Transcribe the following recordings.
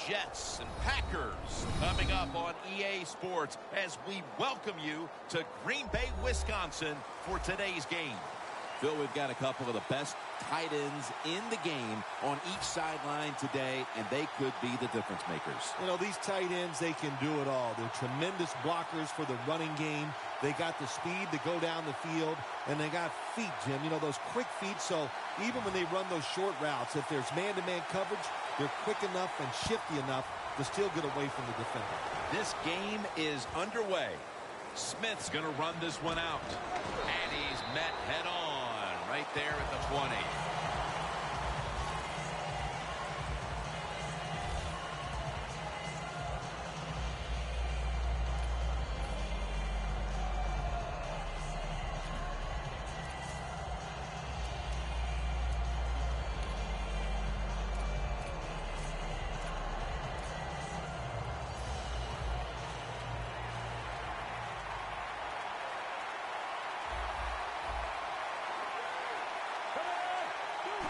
Jets and Packers coming up on EA Sports as we welcome you to Green Bay, Wisconsin for today's game. Phil, we've got a couple of the best tight ends in the game on each sideline today, and they could be the difference makers. You know, these tight ends, they can do it all. They're tremendous blockers for the running game. They got the speed to go down the field, and they got feet, Jim. You know, those quick feet, so even when they run those short routes, if there's man-to-man coverage, they're quick enough and shifty enough to still get away from the defender. This game is underway. Smith's going to run this one out. And he's met head-on right there at the 20.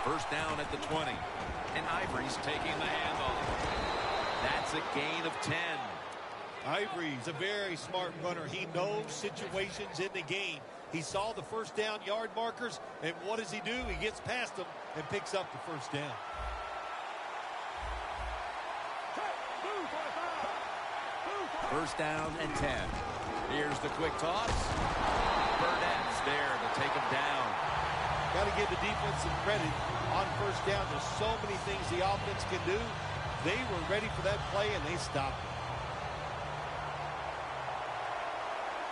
First down at the 20. And Ivory's taking the handoff. That's a gain of 10. Ivory's a very smart runner. He knows situations in the game. He saw the first down yard markers, and what does he do? He gets past them and picks up the first down. First down and 10. Here's the quick toss. Burnett's there to take him down. Got to give the defense some credit on first down. There's so many things the offense can do. They were ready for that play, and they stopped it.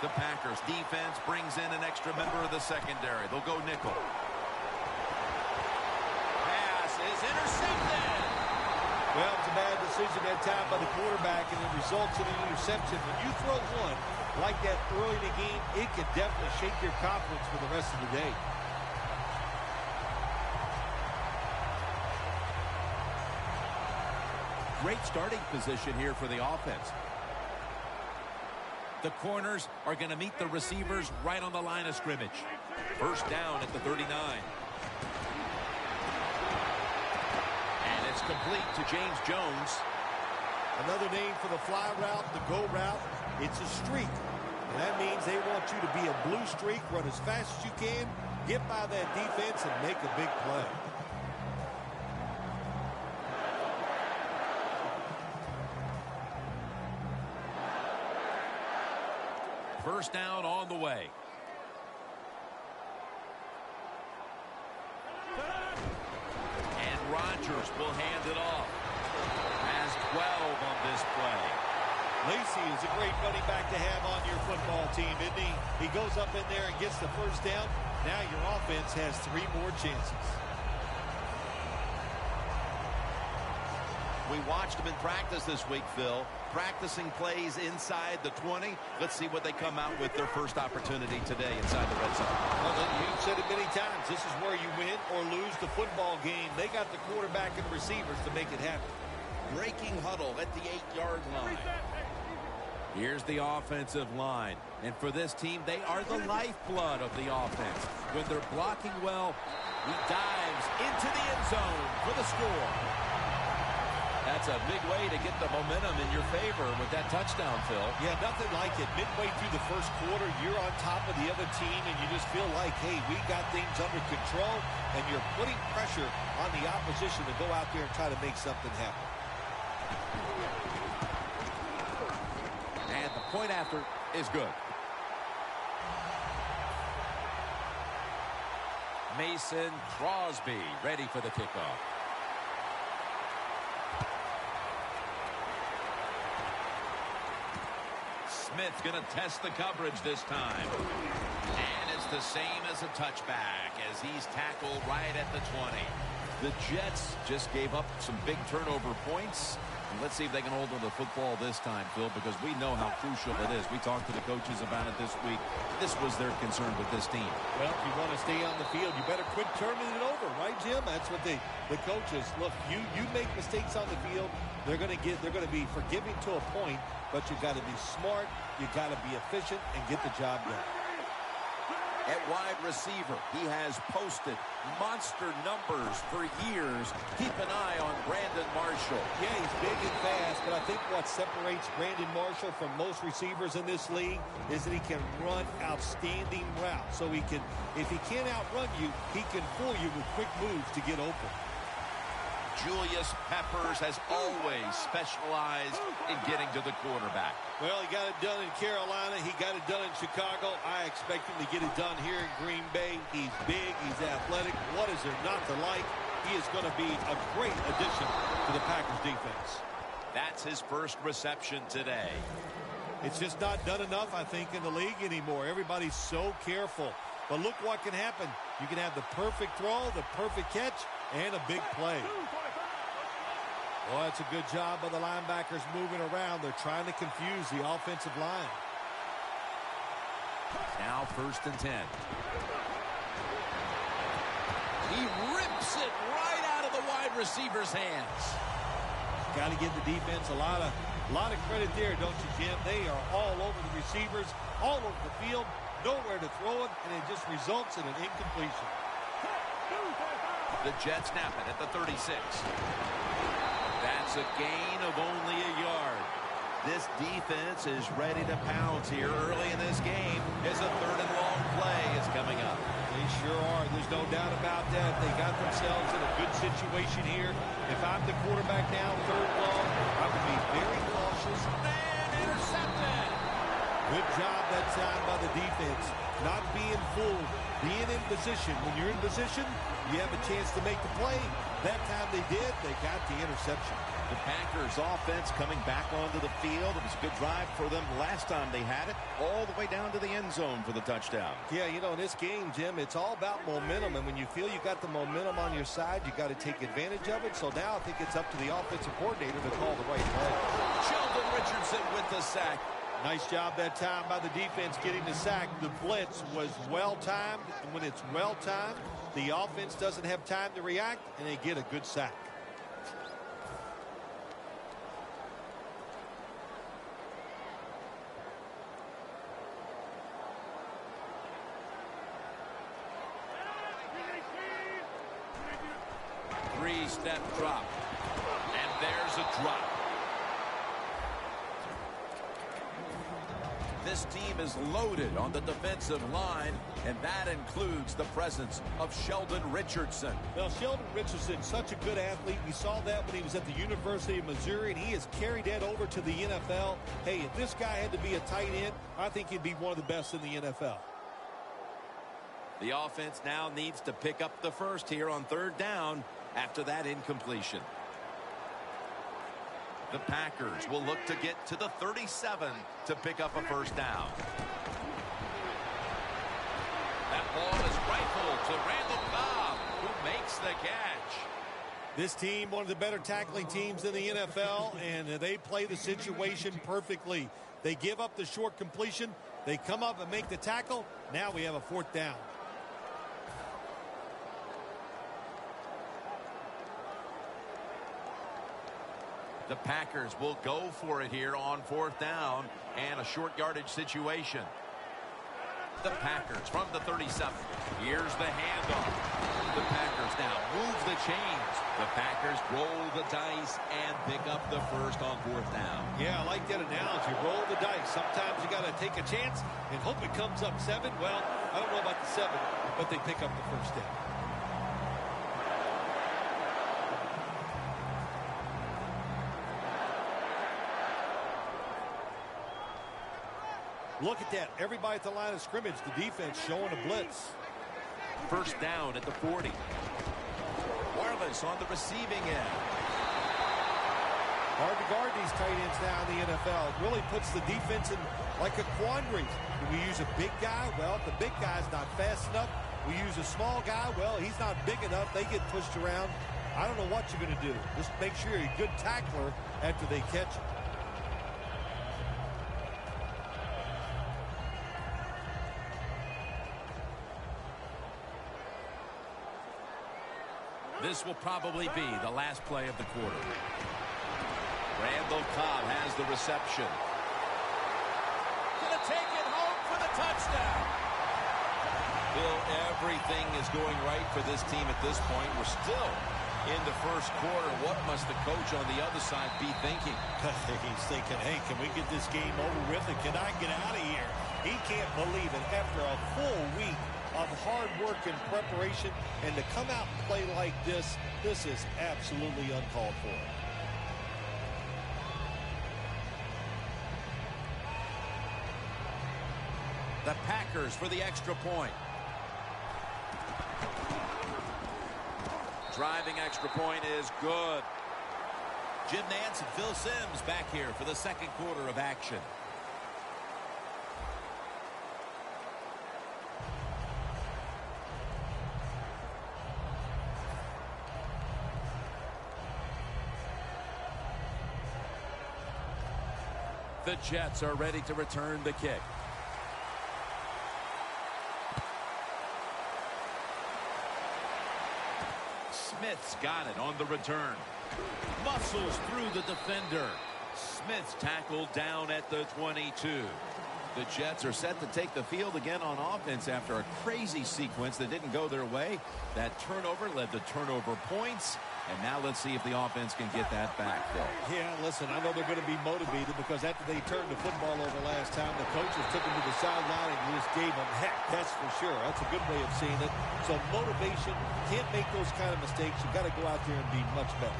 The Packers defense brings in an extra member of the secondary. They'll go nickel. Pass is intercepted. Well, it's a bad decision that time by the quarterback, and it results in an interception. When you throw one like that early in the game, it can definitely shake your confidence for the rest of the day. Great starting position here for the offense. The corners are going to meet the receivers right on the line of scrimmage. First down at the 39. And it's complete to James Jones. Another name for the fly route, the go route, it's a streak. And that means they want you to be a blue streak, run as fast as you can, get by that defense, and make a big play. First down on the way. And Rodgers will hand it off. Has 12 on this play. Lacy is a great running back to have on your football team, isn't he? He goes up in there and gets the first down. Now your offense has 3 more chances. We watched him in practice this week, Phil. Practicing plays inside the 20. Let's see what they come out with their first opportunity today inside the red zone. Well, you've said it many times. This is where you win or lose the football game. They got the quarterback and receivers to make it happen. Breaking huddle at the 8-yard line. Here's the offensive line. And for this team, they are the lifeblood of the offense. When they're blocking well, he dives into the end zone for the score. That's a big way to get the momentum in your favor with that touchdown, Phil. Yeah, nothing like it. Midway through the first quarter, you're on top of the other team, and you just feel like, hey, we got things under control, and you're putting pressure on the opposition to go out there and try to make something happen. And the point after is good. Mason Crosby ready for the kickoff. Smith's going to test the coverage this time. And it's the same as a touchback as he's tackled right at the 20. The Jets just gave up some big turnover points. And let's see if they can hold on to the football this time, Phil, because we know how crucial it is. We talked to the coaches about it this week. This was their concern with this team. Well, if you want to stay on the field, you better quit turning it over, right, Jim? That's what the coaches look. You make mistakes on the field, they're going to be forgiving to a point, but you got to be smart, you got to be efficient, and get the job done. At wide receiver, he has posted monster numbers for years. Keep an eye on Brandon Marshall. Yeah, he's big and fast, but I think what separates Brandon Marshall from most receivers in this league is that he can run outstanding routes. So he can, if he can't outrun you, he can fool you with quick moves to get open. Julius Peppers has always specialized in getting to the quarterback. Well, he got it done in Carolina. He got it done in Chicago. I expect him to get it done here in Green Bay. He's big. He's athletic. What is there not to like? He is going to be a great addition to the Packers defense. That's his first reception today. It's just not done enough, I think, in the league anymore. Everybody's so careful. But look what can happen. You can have the perfect throw, the perfect catch, and a big play. Well, that's a good job by the linebackers moving around. They're trying to confuse the offensive line. Now 1st and 10. He rips it right out of the wide receiver's hands. Got to give the defense a lot of credit there, don't you, Jim? They are all over the receivers, all over the field, nowhere to throw it, and it just results in an incompletion. The Jets snap it at the 36. That's a gain of only a yard. This defense is ready to pounce here early in this game as a 3rd and long play is coming up. They sure are. There's no doubt about that. They got themselves in a good situation here. If I'm the quarterback now, 3rd and long, I would be very cautious. And intercepted. Good job that time by the defense. Not being fooled. Being in position. When you're in position, you have a chance to make the play. That time they did. They got the interception. The Packers offense coming back onto the field. It was a good drive for them last time they had it, all the way down to the end zone for the touchdown. Yeah, you know, in this game, Jim, it's all about momentum. And when you feel you got the momentum on your side, you got to take advantage of it. So now I think it's up to the offensive coordinator to call the right play. Sheldon Richardson with the sack. Nice job that time by the defense getting the sack. The blitz was well-timed, and when it's well-timed, the offense doesn't have time to react, and they get a good sack. Three-step drop. And there's a drop. This team is loaded on the defensive line, and that includes the presence of Sheldon Richardson. Well, Sheldon Richardson, such a good athlete. We saw that when he was at the University of Missouri, and he has carried that over to the NFL. Hey, if this guy had to be a tight end, I think he'd be one of the best in the NFL. The offense now needs to pick up the first here on 3rd down after that incompletion. The Packers will look to get to the 37 to pick up a 1st down. That ball is rifled to Randall Cobb, who makes the catch. This team, one of the better tackling teams in the NFL, and they play the situation perfectly. They give up the short completion. They come up and make the tackle. Now we have a 4th down. The Packers will go for it here on 4th down and a short yardage situation. The Packers from the 37. Here's the handoff. The Packers now move the chains. The Packers roll the dice and pick up the first on 4th down. Yeah, I like that analogy. Roll the dice. Sometimes you got to take a chance and hope it comes up 7. Well, I don't know about the 7, but they pick up the 1st down. Look at that. Everybody at the line of scrimmage, the defense showing a blitz. 1st down at the 40. Wireless on the receiving end. Hard to guard these tight ends now in the NFL. It really puts the defense in like a quandary. Do we use a big guy? Well, if the big guy's not fast enough. We use a small guy. Well, he's not big enough. They get pushed around. I don't know what you're going to do. Just make sure you're a good tackler after they catch it. This will probably be the last play of the quarter. Randall Cobb has the reception. Gonna take it home for the touchdown. Bill, everything is going right for this team at this point. We're still in the first quarter. What must the coach on the other side be thinking? He's thinking, hey, can we get this game over with and can I get out of here? He can't believe it. After a full week of hard work and preparation, and to come out and play like this is absolutely uncalled for. The Packers for the extra point. Driving extra point is good. Jim Nantz and Phil Simms back here for the second quarter of action. The Jets are ready to return the kick. Smith's got it on the return. Muscles through the defender. Smith's tackled down at the 22. The Jets are set to take the field again on offense after a crazy sequence that didn't go their way. That turnover led to turnover points. And now let's see if the offense can get that back, Phil. Yeah, listen, I know they're going to be motivated because after they turned the football over last time, the coaches took them to the sideline and just gave them heck, that's for sure. That's a good way of seeing it. So motivation, can't make those kind of mistakes. You've got to go out there and be much better.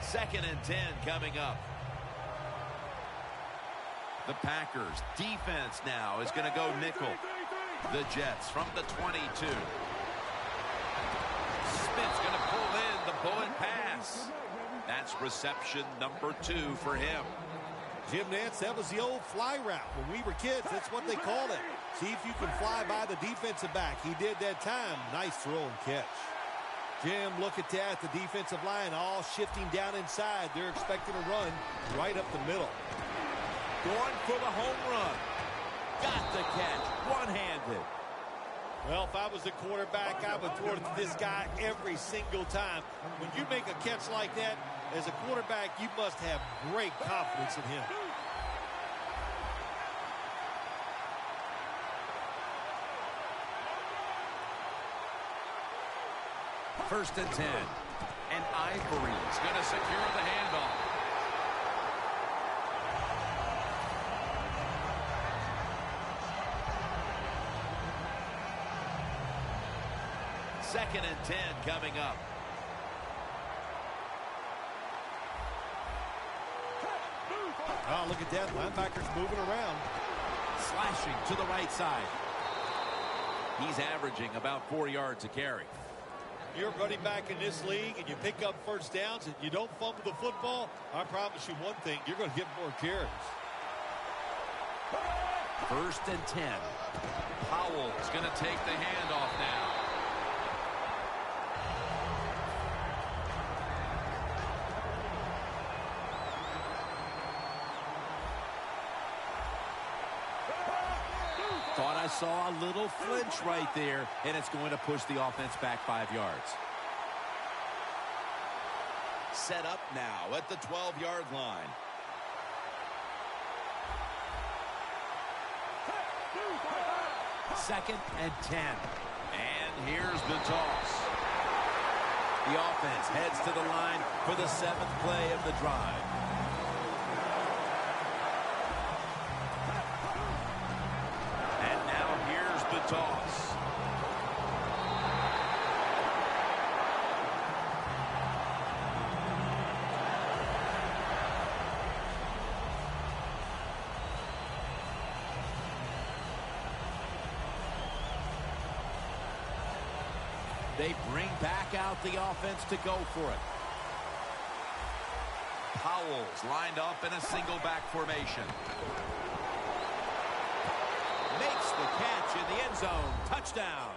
Second and 10 coming up. The Packers defense now is going to go nickel. The Jets from the 22. Smith's going to pull in the bullet pass. That's reception number 2 for him. Jim Nantz, that was the old fly route. When we were kids, that's what they called it. See if you can fly by the defensive back. He did that time. Nice throw and catch. Jim, look at that. The defensive line all shifting down inside. They're expecting a run right up the middle. Going for the home run. Got the catch. One-handed. Well, if I was the quarterback, I would throw it to this guy every single time. When you make a catch like that, as a quarterback, you must have great confidence in him. First and 10. And Ivory's going to secure the handoff. Second and 10 coming up. Oh, look at that. Linebacker's moving around. Slashing to the right side. He's averaging about 4 yards a carry. You're running back in this league and you pick up first downs and you don't fumble the football, I promise you one thing, you're going to get more carries. First and 10. Powell's going to take the handoff now. Thought I saw a little flinch right there, and it's going to push the offense back 5 yards. Set up now at the 12-yard line. Second and 10. And here's the toss. The offense heads to the line for the 7th play of the drive. Toss. They bring back out the offense to go for it. Powell's lined up in a single back formation. Makes the catch in the end zone. Touchdown.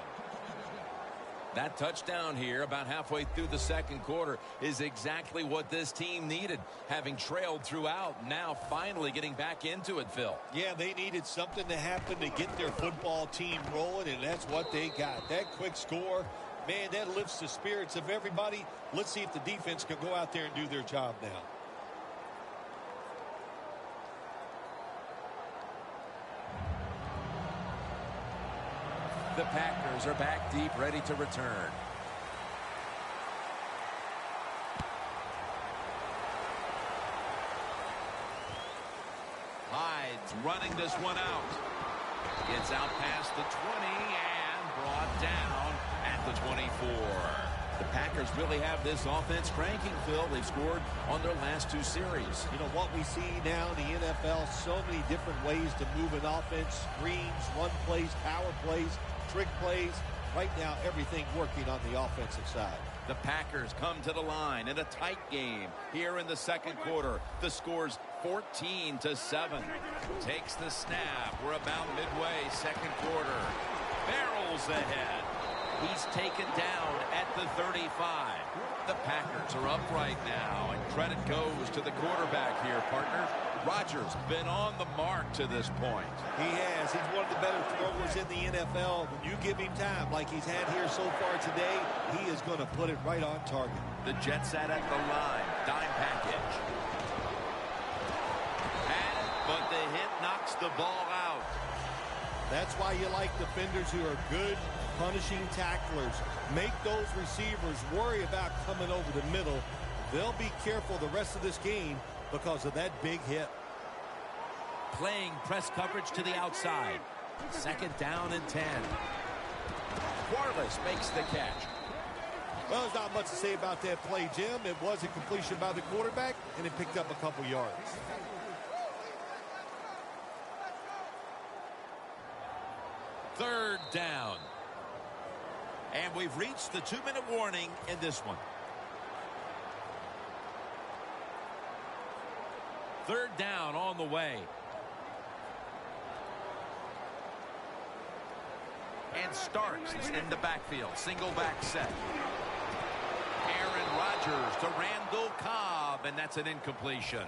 That touchdown here about halfway through the second quarter is exactly what this team needed. Having trailed throughout, now finally getting back into it, Phil. Yeah, they needed something to happen to get their football team rolling, and that's what they got. That quick score, man, that lifts the spirits of everybody. Let's see if the defense can go out there and do their job now. The Packers are back deep, ready to return. Hyde's running this one out. Gets out past the 20 and brought down at the 24. The Packers really have this offense cranking, Phil. They've scored on their last 2 series. You know, what we see now in the NFL, so many different ways to move an offense. Screens, run plays, power plays, trick plays. Right now, everything working on the offensive side. The Packers come to the line in a tight game here in the second quarter. The score's 14-7. Takes the snap. We're about midway, second quarter. Barrels ahead. He's taken down at the 35. The Packers are up right now, and credit goes to the quarterback here, partner. Rodgers been on the mark to this point. He has. He's one of the better throwers in the NFL. When you give him time like he's had here so far today, he is going to put it right on target. The Jets at the line. Dime package. But the hit knocks the ball out. That's why you like defenders who are good punishing tacklers. Make those receivers worry about coming over the middle. They'll be careful the rest of this game because of that big hit. Playing press coverage to the outside. Second down and 10. Quarles makes the catch. Well, there's not much to say about that play, Jim. It was a completion by the quarterback, and it picked up a couple yards. Third down. And we've reached the 2-minute warning in this one. Third down on the way. And Starks is in the backfield. Single back set. Aaron Rodgers to Randall Cobb, and that's an incompletion.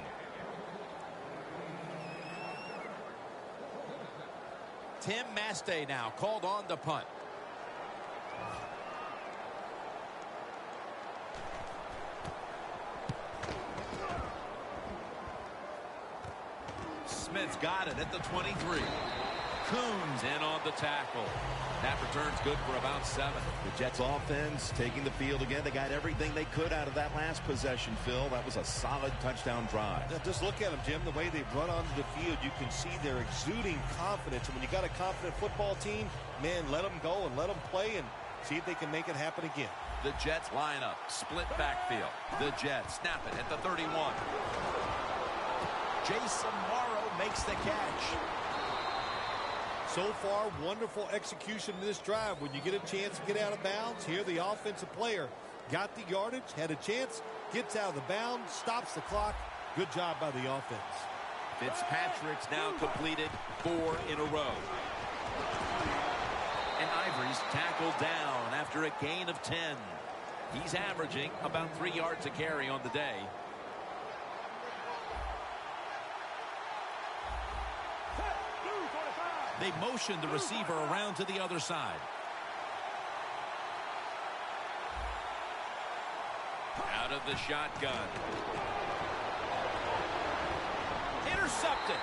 Tim Mastay now called on the punt. Smith's got it at the 23. Coons in on the tackle. That return's good for about 7. The Jets offense taking the field again. They got everything they could out of that last possession, Phil. That was a solid touchdown drive. Now just look at them, Jim. The way they run onto the field, you can see they're exuding confidence. And when you got a confident football team, man, let them go and let them play and see if they can make it happen again. The Jets line up. Split backfield. The Jets snap it at the 31. Jason Morrow makes the catch. So far, wonderful execution in this drive. When you get a chance to get out of bounds, here the offensive player got the yardage, had a chance, gets out of the bounds, stops the clock. Good job by the offense. Fitzpatrick's now completed 4 in a row. And Ivory's tackled down after a gain of 10. He's averaging about 3 yards a carry on the day. They motion the receiver around to the other side. Out of the shotgun. Intercepted.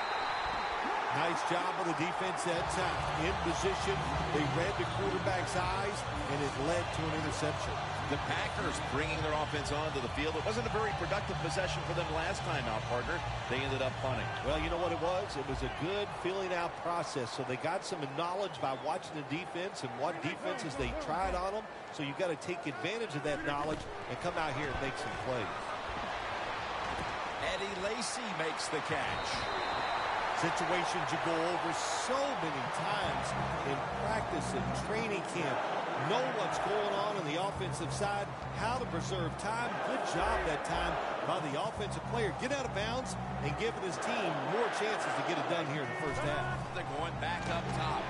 Nice job of the defense that time. In position, they read the quarterback's eyes, and it led to an interception. The Packers bringing their offense onto the field. It wasn't a very productive possession for them last time out, partner. They ended up punting. Well, you know what it was? It was a good filling out process. So they got some knowledge by watching the defense and what defenses they tried on them. So you got to take advantage of that knowledge and come out here and make some plays. Eddie Lacy makes the catch. Situations you go over so many times in practice and training camp. Know what's going on the offensive side, how to preserve time. Good job that time by the offensive player. Get out of bounds and giving his team more chances to get it done here in the first half. They're going back up top.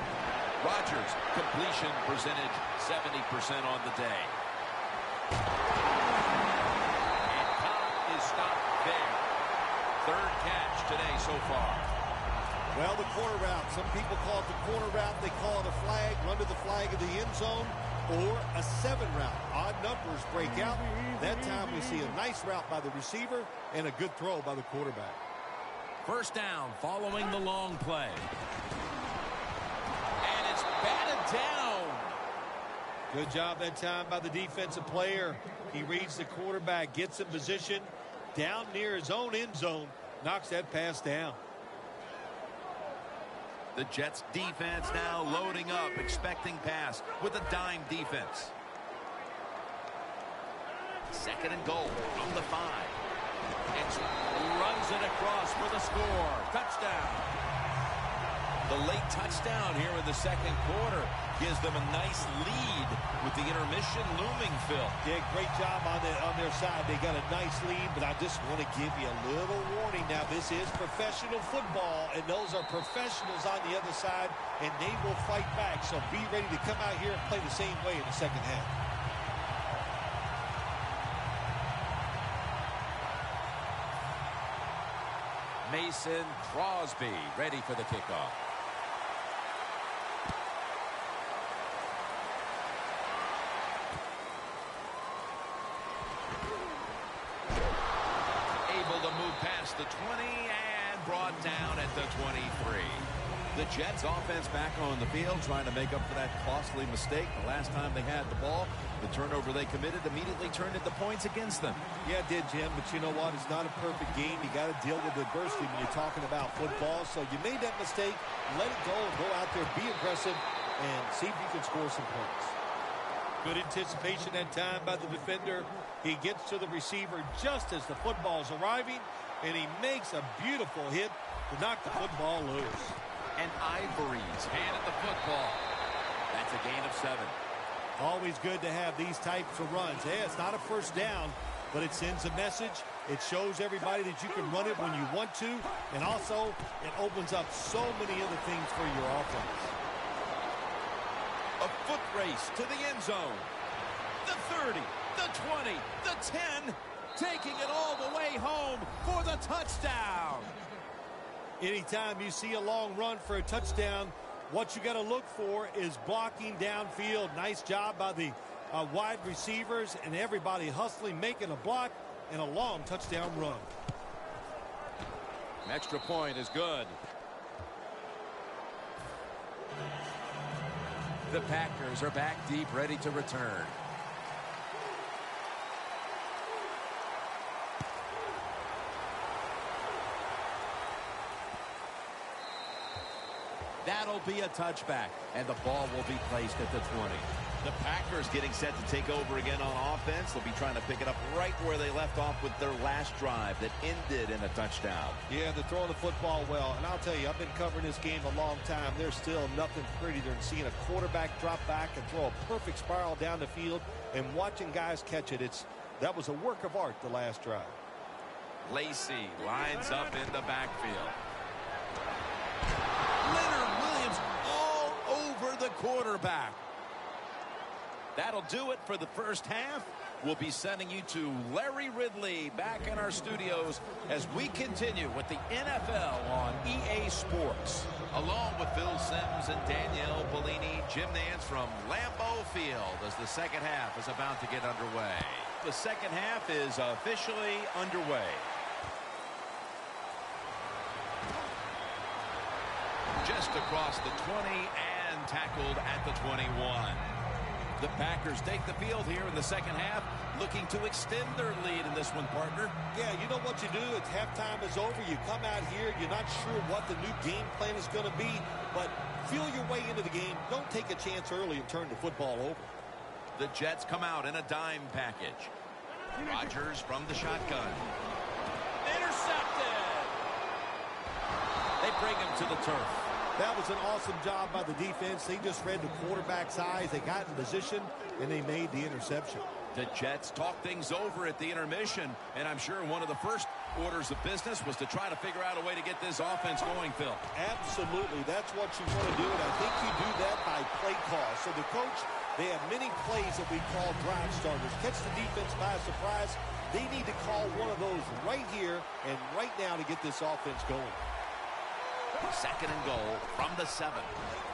Rodgers, completion percentage 70% on the day. And Cobb is stopped there. Third catch today so far. Well, the corner route. Some people call it the corner route. They call it a flag, run to the flag of the end zone, or a 7 route. Odd numbers break out. That time we see a nice route by the receiver and a good throw by the quarterback. First down following the long play. And it's batted down. Good job that time by the defensive player. He reads the quarterback, gets in position down near his own end zone, knocks that pass down. The Jets defense now loading up, expecting pass with a dime defense. Second and goal from the 5. And runs it across for the score. Touchdown. The late touchdown here in the second quarter gives them a nice lead with the intermission looming, Phil. Yeah, great job on their side. They got a nice lead, but I just want to give you a little warning now. This is professional football, and those are professionals on the other side, and they will fight back. So be ready to come out here and play the same way in the second half. Mason Crosby ready for the kickoff. Able to move past the 20 and brought down at the 23. The Jets offense back on the field trying to make up for that costly mistake. The last time they had the ball, the turnover they committed immediately turned into points against them. Yeah, it did, Jim, but you know what? It's not a perfect game. You got to deal with adversity when you're talking about football. So you made that mistake, let it go, and go out there, be aggressive, and see if you can score some points. Good anticipation that time by the defender. He gets to the receiver just as the football's arriving, and he makes a beautiful hit to knock the football loose. And Ivory's hand at the football. That's a gain of 7. Always good to have these types of runs. Yeah, it's not a first down, but it sends a message. It shows everybody that you can run it when you want to, and also it opens up so many other things for your offense. A foot race to the end zone. The 30, the 20, the 10, taking it all the way home for the touchdown. Anytime you see a long run for a touchdown, what you got to look for is blocking downfield. Nice job by the wide receivers and everybody hustling, making a block and a long touchdown run. An extra point is good. The Packers are back deep, ready to return. That'll be a touchback, and the ball will be placed at the 20. The Packers getting set to take over again on offense. They'll be trying to pick it up right where they left off with their last drive that ended in a touchdown. Yeah, they're throwing the football well. And I'll tell you, I've been covering this game a long time. There's still nothing prettier than seeing a quarterback drop back and throw a perfect spiral down the field and watching guys catch it. That was a work of art the last drive. Lacey lines up in the backfield. Leonard Williams all over the quarterback. That'll do it for the first half. We'll be sending you to Larry Ridley back in our studios as we continue with the NFL on EA Sports. Along with Phil Simms and Danielle Bellini, Jim Nance from Lambeau Field as the second half is about to get underway. The second half is officially underway. Just across the 20 and tackled at the 21. The Packers take the field here in the second half, looking to extend their lead in this one, partner. Yeah, you know what you do? It's halftime is over. You come out here. You're not sure what the new game plan is going to be, but feel your way into the game. Don't take a chance early and turn the football over. The Jets come out in a dime package. Rodgers from the shotgun. Intercepted. They bring him to the turf. That was an awesome job by the defense. They just read the quarterback's eyes. They got in position, and they made the interception. The Jets talked things over at the intermission, and I'm sure one of the first orders of business was to try to figure out a way to get this offense going, Phil. Absolutely. That's what you want to do, and I think you do that by play call. So the coach, they have many plays that we call drive starters. Catch the defense by surprise. They need to call one of those right here and right now to get this offense going. Second and goal from the 7.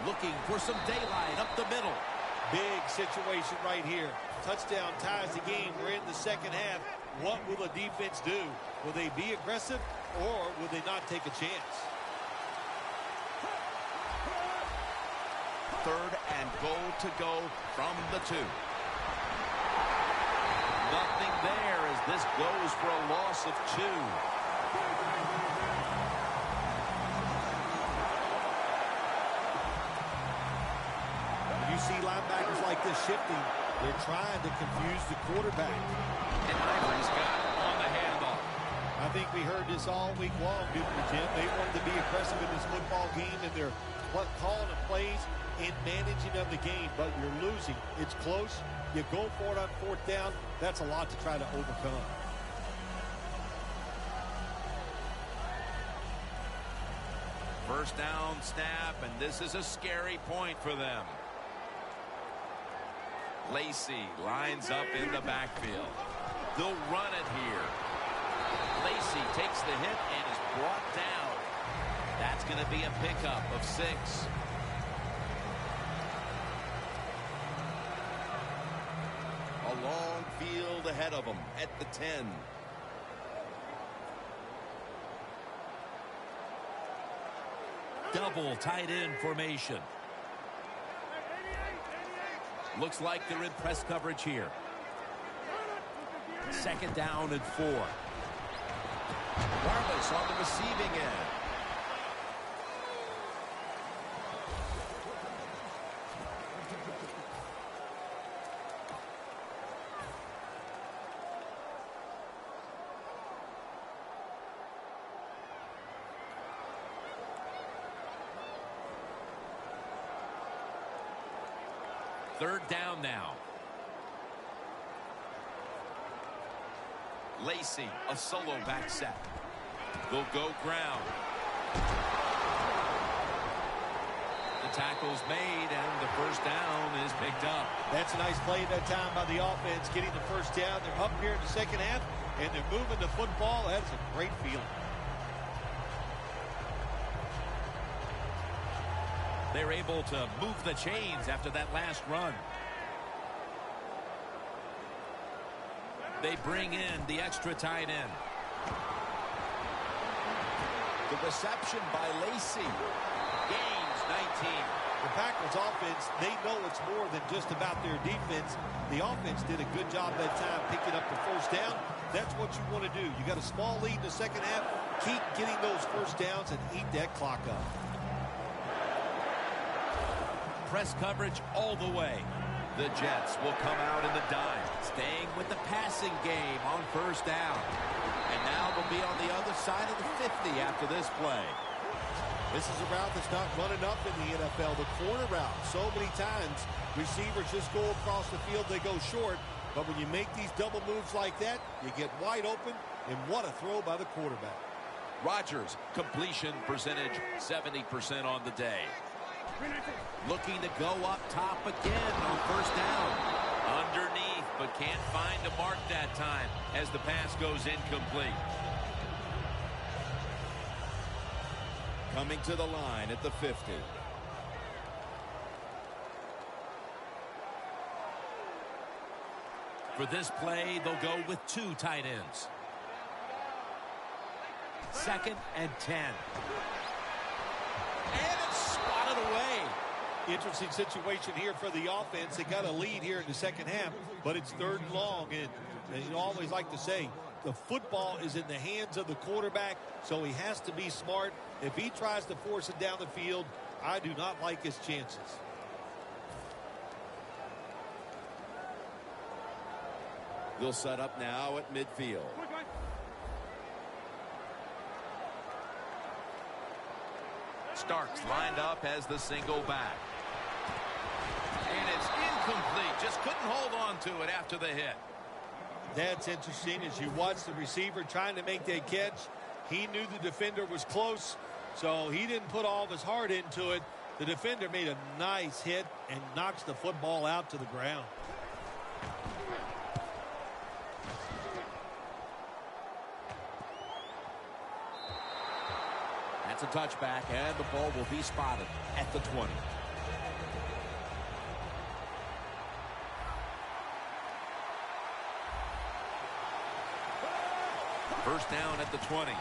Looking for some daylight up the middle. Big situation right here. Touchdown ties the game. We're in the second half. What will the defense do? Will they be aggressive or will they not take a chance? Third and goal to go from the 2. Nothing there as this goes for a loss of 2. You see linebackers like this shifting. They're trying to confuse the quarterback. And Ivory's got it on the handoff. I think we heard this all week long, didn't we, Jim? They wanted to be aggressive in this football game, and they're calling the plays and managing of the game, but you're losing. It's close. You go for it on fourth down. That's a lot to try to overcome. First down snap, and this is a scary point for them. Lacey lines up in the backfield. They'll run it here. Lacey takes the hit and is brought down. That's going to be a pickup of 6. A long field ahead of them at the 10. Double tight end formation. Looks like they're in press coverage here. Second down and 4. Wireless on the receiving end. Third down now. Lacey, a solo back set. They'll go ground. The tackle's made, and the first down is picked up. That's a nice play that time by the offense, getting the first down. They're up here in the second half, and they're moving the football. That's a great feeling. They're able to move the chains after that last run. They bring in the extra tight end. The reception by Lacey. Gains 19. The Packers offense, they know it's more than just about their defense. The offense did a good job that time picking up the first down. That's what you want to do. You got a small lead in the second half. Keep getting those first downs and eat that clock up. Press coverage all the way. The Jets will come out in the dime. Staying with the passing game on first down. And now they'll be on the other side of the 50 after this play. This is a route that's not run enough in the NFL. The corner route, so many times, receivers just go across the field, they go short. But when you make these double moves like that, you get wide open, and what a throw by the quarterback. Rodgers, completion percentage 70% on the day. Looking to go up top again on first down. Underneath, but can't find a mark that time as the pass goes incomplete. Coming to the line at the 50. For this play, they'll go with 2 tight ends. Second and 10. And it's swatted away. Interesting situation here for the offense. They got a lead here in the second half, but it's third and long. And you always like to say, the football is in the hands of the quarterback, so he has to be smart. If he tries to force it down the field, I do not like his chances. They'll set up now at midfield. Starks lined up as the single back. And it's incomplete. Just couldn't hold on to it after the hit. That's interesting. As you watch the receiver trying to make that catch, he knew the defender was close, so he didn't put all of his heart into it. The defender made a nice hit and knocks the football out to the ground. That's a touchback, and the ball will be spotted at the 20. First down at the 20.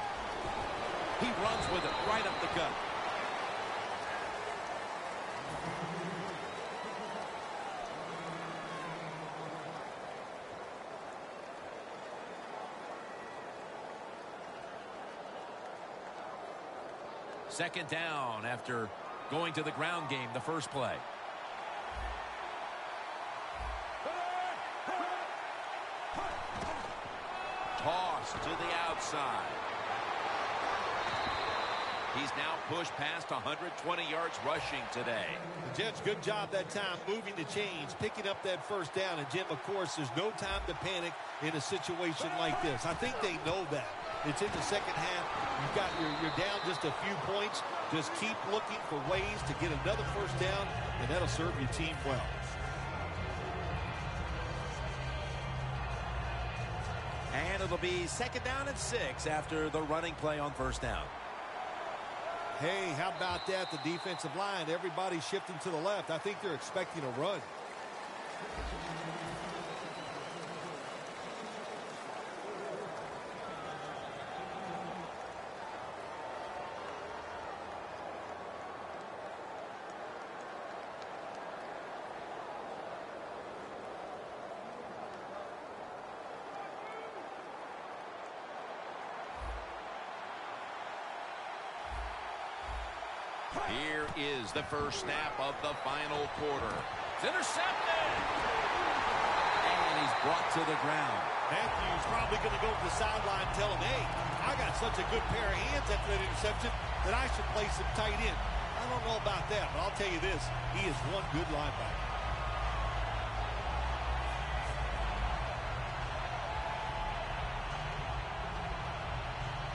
He runs with it right up the gut. Second down after going to the ground game the first play. Toss to the outside. He's now pushed past 120 yards rushing today. The Jets, good job that time moving the chains, picking up that first down. And, Jim, of course, there's no time to panic in a situation like this. I think they know that. It's in the second half. You're down just a few points. Just keep looking for ways to get another first down, and that'll serve your team well. And it'll be second down and 6 after the running play on first down. Hey, how about that? The defensive line, everybody shifting to the left. I think they're expecting a run. Here is the first snap of the final quarter. It's intercepted. And he's brought to the ground. Matthews probably going to go to the sideline and tell him, hey, I got such a good pair of hands after that interception that I should play some tight end. I don't know about that, but I'll tell you this, he is one good linebacker.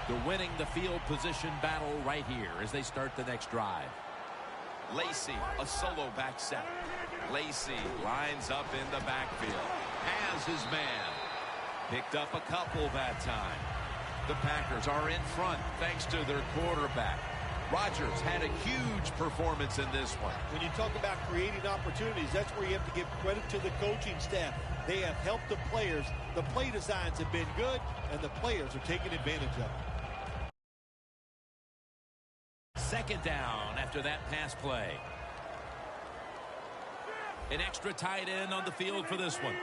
They're winning the field position battle right here as they start the next drive. Lacey, a solo back set. Lacey lines up in the backfield. Has his man. Picked up a couple that time. The Packers are in front thanks to their quarterback. Rodgers had a huge performance in this one. When you talk about creating opportunities, that's where you have to give credit to the coaching staff. They have helped the players. The play designs have been good, and the players are taking advantage of it. Second down after that pass play. An extra tight end on the field for this one.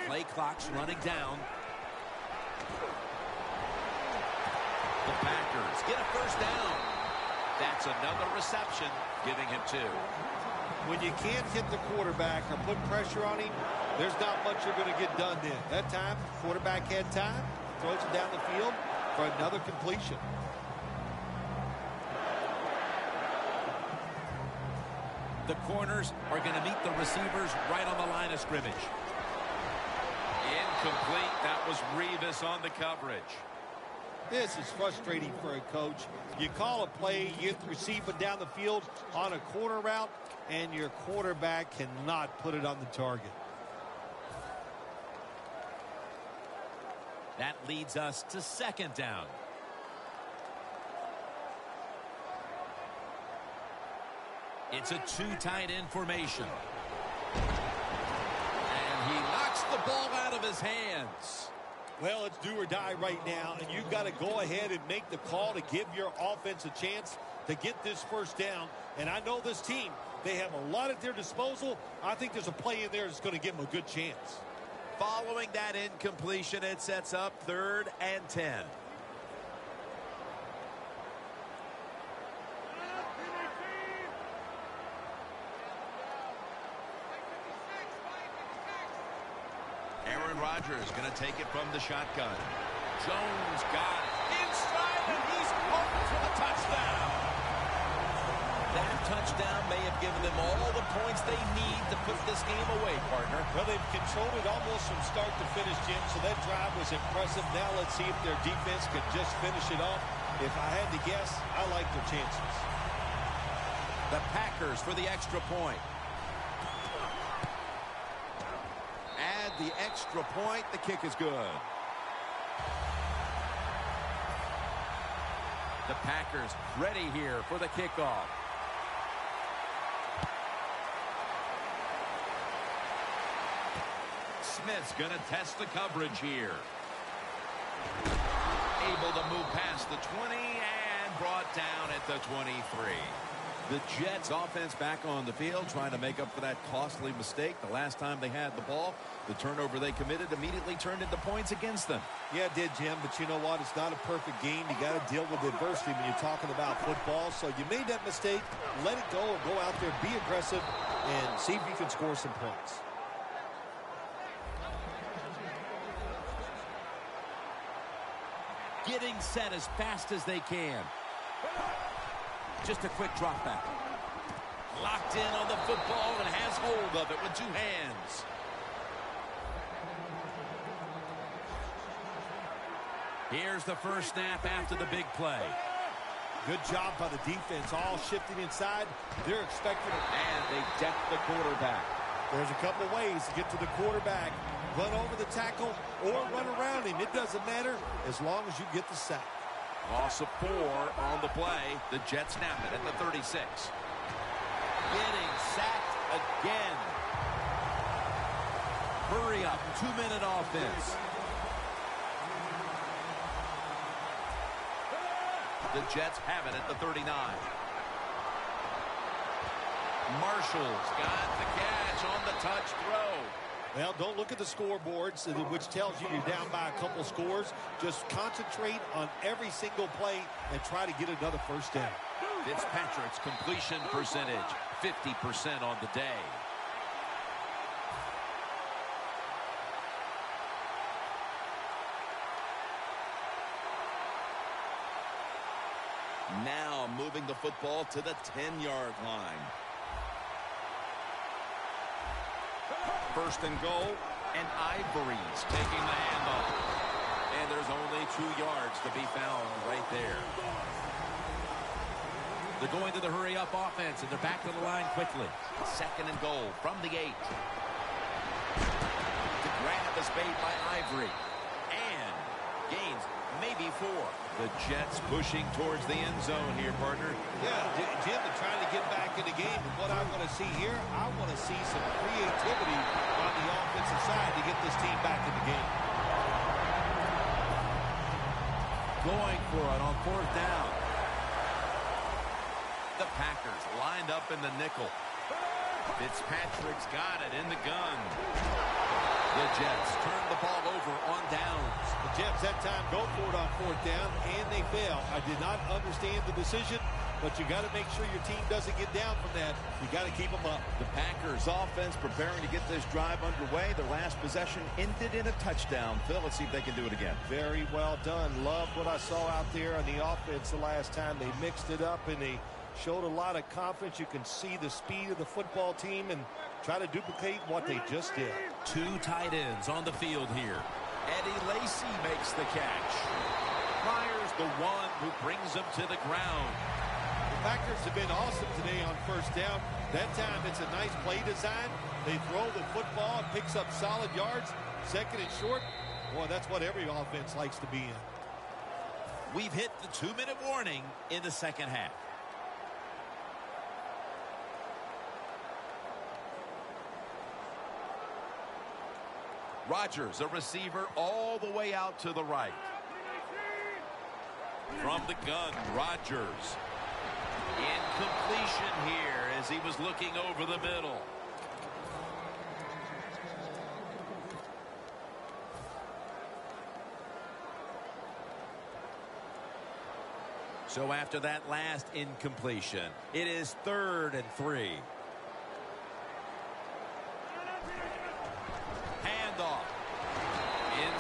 Play clock's running down. The Packers get a first down. That's another reception, giving him 2. When you can't hit the quarterback or put pressure on him, there's not much you're going to get done then. That time, quarterback had time, throws it down the field for another completion. The corners are going to meet the receivers right on the line of scrimmage. Incomplete. That was Revis on the coverage. This is frustrating for a coach. You call a play, you get the receiver down the field on a corner route, and your quarterback cannot put it on the target. That leads us to second down. It's a 2 tight end formation. And he knocks the ball out of his hands. Well, it's do or die right now, and you've got to go ahead and make the call to give your offense a chance to get this first down. And I know this team, they have a lot at their disposal. I think there's a play in there that's going to give them a good chance. Following that incompletion, it sets up 3rd and 10. Rodgers going to take it from the shotgun. Jones got it. Inside, and he's open for the touchdown. That touchdown may have given them all the points they need to put this game away, partner. Well, they've controlled it almost from start to finish, Jim, so that drive was impressive. Now let's see if their defense can just finish it off. If I had to guess, I like their chances. The Packers for the extra point. Add the extra point. The kick is good. The Packers ready here for the kickoff. Smith's going to test the coverage here. Able to move past the 20 and brought down at the 23. The Jets offense back on the field trying to make up for that costly mistake the last time they had the ball. The turnover they committed immediately turned into points against them. Yeah, it did, Jim, but you know what? It's not a perfect game. You got to deal with adversity when you're talking about football. So you made that mistake, let it go, and go out there, be aggressive, and see if you can score some points. Getting set as fast as they can. Just a quick drop back. Locked in on the football and has hold of it with two hands. Here's the first snap after the big play. Good job by the defense, all shifting inside. They're expecting it. And they deck the quarterback. There's a couple ways to get to the quarterback. Run over the tackle or run around him. It doesn't matter as long as you get the sack. Loss of 4 on the play. The Jets snap it at the 36. Getting sacked again. Hurry up. 2-minute offense. The Jets have it at the 39. Marshall's got the catch on the touch throw. Well, don't look at the scoreboards, which tells you you're down by a couple scores. Just concentrate on every single play and try to get another first down. Fitzpatrick's completion percentage, 50% on the day. Now moving the football to the 10-yard line. First and goal, and Ivory's taking the handoff. And there's only 2 yards to be found right there. They're going to the hurry-up offense, and they're back to the line quickly. Second and goal from the 8. The grab is made by Ivory. And gains maybe 4. The Jets pushing towards the end zone here, partner. Yeah, Jim, they're trying to get back in the game. And what I want to see here, I want to see some creativity on the offensive side to get this team back in the game. Going for it on 4th down. The Packers lined up in the nickel. Fitzpatrick's got it in the gun. The Jets turn the ball over on downs. The Jets that time go for it on 4th down, and they fail. I did not understand the decision, but you got to make sure your team doesn't get down from that. You got to keep them up. The Packers offense preparing to get this drive underway. Their last possession ended in a touchdown. Phil, let's see if they can do it again. Very well done. Loved what I saw out there on the offense the last time. They mixed it up, and they showed a lot of confidence. You can see the speed of the football team and try to duplicate what they just did. 2 tight ends on the field here. Eddie Lacy makes the catch. Pryor's the one who brings him to the ground. The Packers have been awesome today on 1st down. That time it's a nice play design. They throw the football, picks up solid yards. 2nd and short. Boy, that's what every offense likes to be in. We've hit the 2-minute warning in the second half. Rodgers, a receiver all the way out to the right. From the gun, Rodgers. Incompletion here as he was looking over the middle. So after that last incompletion, it is 3rd and 3.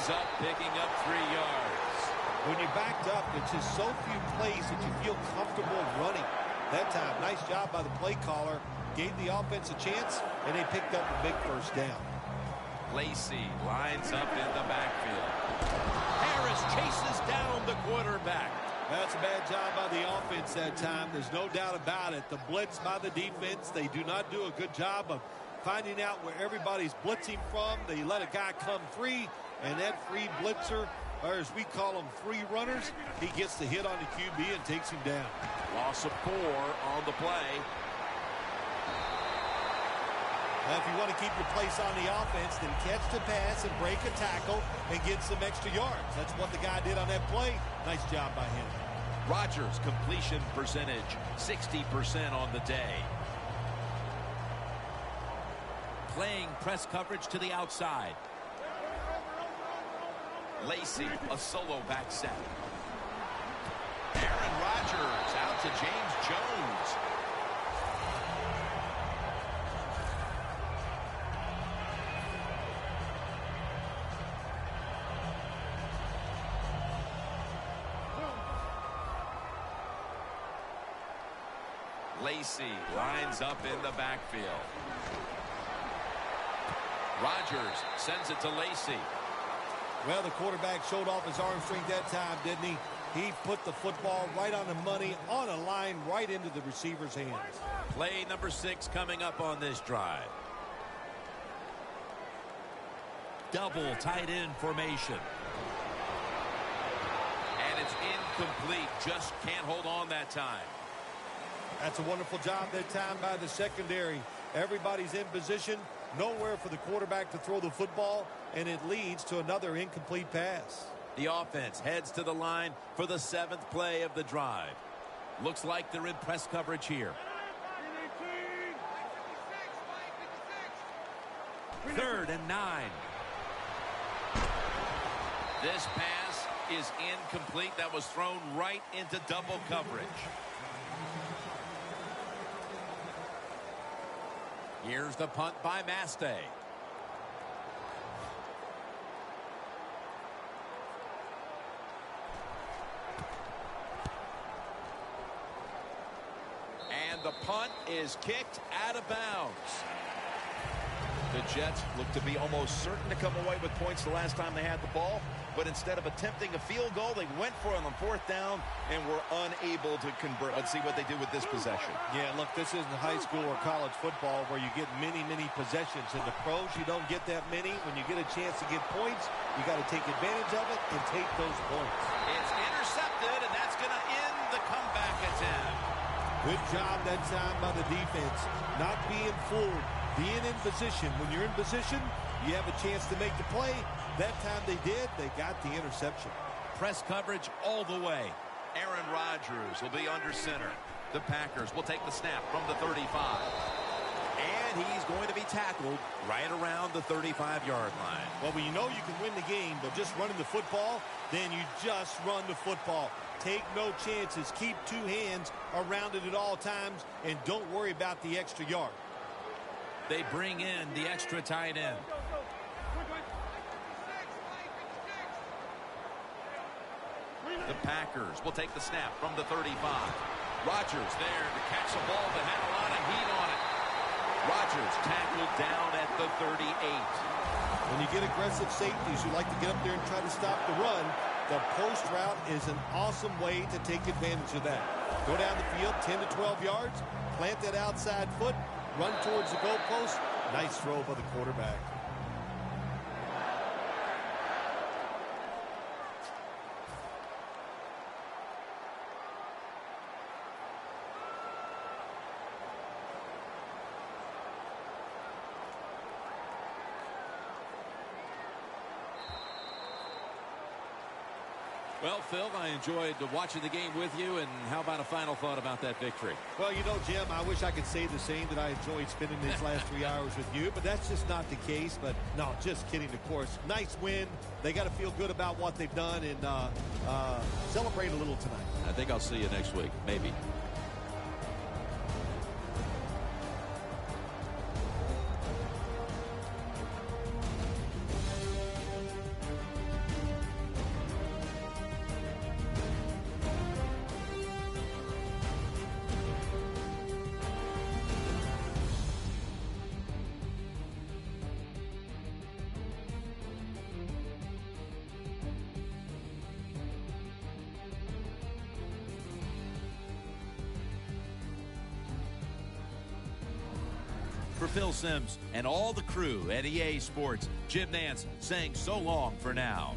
He's up, picking up 3 yards. When you're backed up, it's just so few plays that you feel comfortable running. That time, nice job by the play caller. Gave the offense a chance, and they picked up a big first down. Lacey lines up in the backfield. Harris chases down the quarterback. That's a bad job by the offense that time. There's no doubt about it. The blitz by the defense, they do not do a good job of finding out where everybody's blitzing from. They let a guy come free, and that free blitzer, or as we call them, free runners, he gets the hit on the QB and takes him down. Loss of 4 on the play. Now, if you want to keep your place on the offense, then catch the pass and break a tackle and get some extra yards. That's what the guy did on that play. Nice job by him. Rodgers' completion percentage, 60% on the day. Playing press coverage to the outside. Lacey, a solo back set. Aaron Rodgers out to James Jones. Lacey lines up in the backfield. Rodgers sends it to Lacey. Well, the quarterback showed off his arm strength that time, didn't he? He put the football right on the money, on a line, right into the receiver's hands. Play number 6 coming up on this drive. Double tight end formation. And it's incomplete. Just can't hold on that time. That's a wonderful job that time by the secondary. Everybody's in position. Nowhere for the quarterback to throw the football, and it leads to another incomplete pass. The offense heads to the line for the 7th play of the drive. Looks like they're in press coverage here. 3rd and 9. This pass is incomplete. That was thrown right into double coverage. Here's the punt by Mastay. And the punt is kicked out of bounds. The Jets look to be almost certain to come away with points the last time they had the ball, but instead of attempting a field goal, they went for it on 4th down and were unable to convert. Let's see what they do with this possession. Yeah, look, this isn't high school or college football where you get many possessions. In the pros, you don't get that many. When you get a chance to get points, you got to take advantage of it and take those points. It's intercepted, and that's going to end the comeback attempt. Good job that time by the defense. Not being fooled. Being in position. When you're in position, you have a chance to make the play. That time they did. They got the interception. Press coverage all the way. Aaron Rodgers will be under center. The Packers will take the snap from the 35. And he's going to be tackled right around the 35-yard line. Well, when you know you can win the game, but just running the football, then you just run the football. Take no chances. Keep 2 hands around it at all times, and don't worry about the extra yard. They bring in the extra tight end. The Packers will take the snap from the 35. Rodgers there to catch the ball that had a lot of heat on it. Rodgers tackled down at the 38. When you get aggressive safeties who like to get up there and try to stop the run, the post route is an awesome way to take advantage of that. Go down the field 10 to 12 yards, plant that outside foot, run towards the goalpost. Nice throw by the quarterback. Well, Phil, I enjoyed watching the game with you, and how about a final thought about that victory? Well, you know, Jim, I wish I could say the same, that I enjoyed spending these last 3 hours with you, but that's just not the case. But, no, just kidding, of course. Nice win. They got to feel good about what they've done and celebrate a little tonight. I think I'll see you next week, maybe. For Phil Simms and all the crew at EA Sports, Jim Nance saying so long for now.